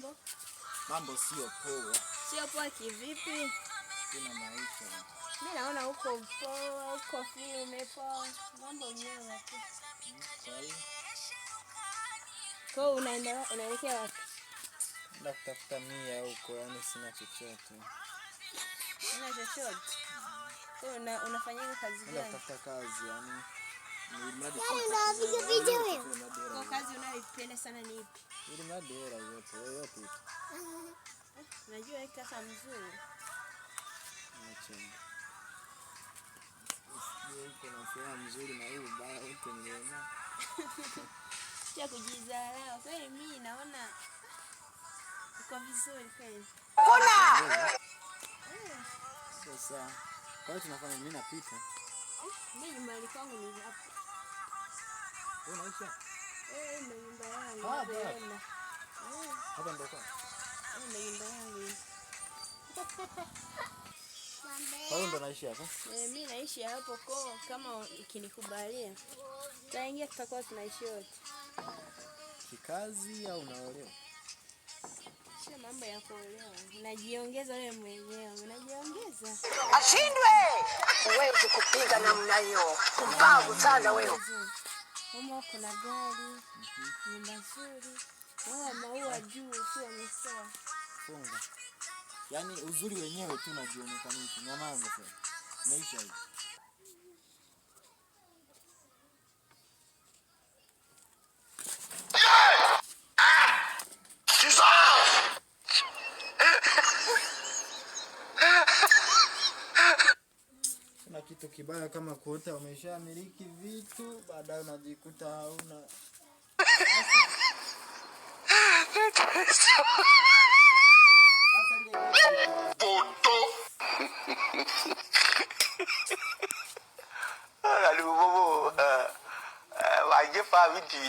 mambo? Mambo sio poa. Sio poa kivipi? Sina maisha. Mimi naona huko poa, huko free umepoa. Mambo yenyewe tu. Kwa unaelekea wapi? Nenda kutafuta mia huko, yani sina chochote. Sina chochote. Kwa unafanyia kazi gani? Nenda kutafuta kazi, yani ni mradi kwa kazi unayoipenda sana ni ipi? Ili mradi hela yote. Najua hiki kaka mzuri. Acha. Uko na furaha mzuri na huu baya wote nimeona. Sio kujidharau. Kwani mimi naona uko vizuri kweli. Kuna! Sasa, kwa hiyo tunafanya mimi napita. Mimi nyumbani kwangu ni hapa. Wewe unaisha? Ndio nyumba yangu. Hapa ndio kwa. Ndio nyumba yangu. Kwa hiyo ndo naishi hapa? Mimi naishi hapo kwa kama ukinikubalia. Tutaingia tutakuwa tunaishi wote. Kikazi au unaolewa? Sio mambo ya kuolewa. Najiongeza wewe mwenyewe. Unajiongeza. Ashindwe! Huwezi kupinga namna hiyo. Kumbavu sana wewe. Mama kuna gari. Nyumba nzuri. Maua juu tu yamesoa. Funga. Yaani uzuri wenyewe tu unajionekana tu. Nyamaza sasa. Maisha hivi. Kuna kitu kibaya kama kuota umeshamiliki vitu baadaye unajikuta hauna. Poto. Aduh, bobo. Wajib Pak Widi.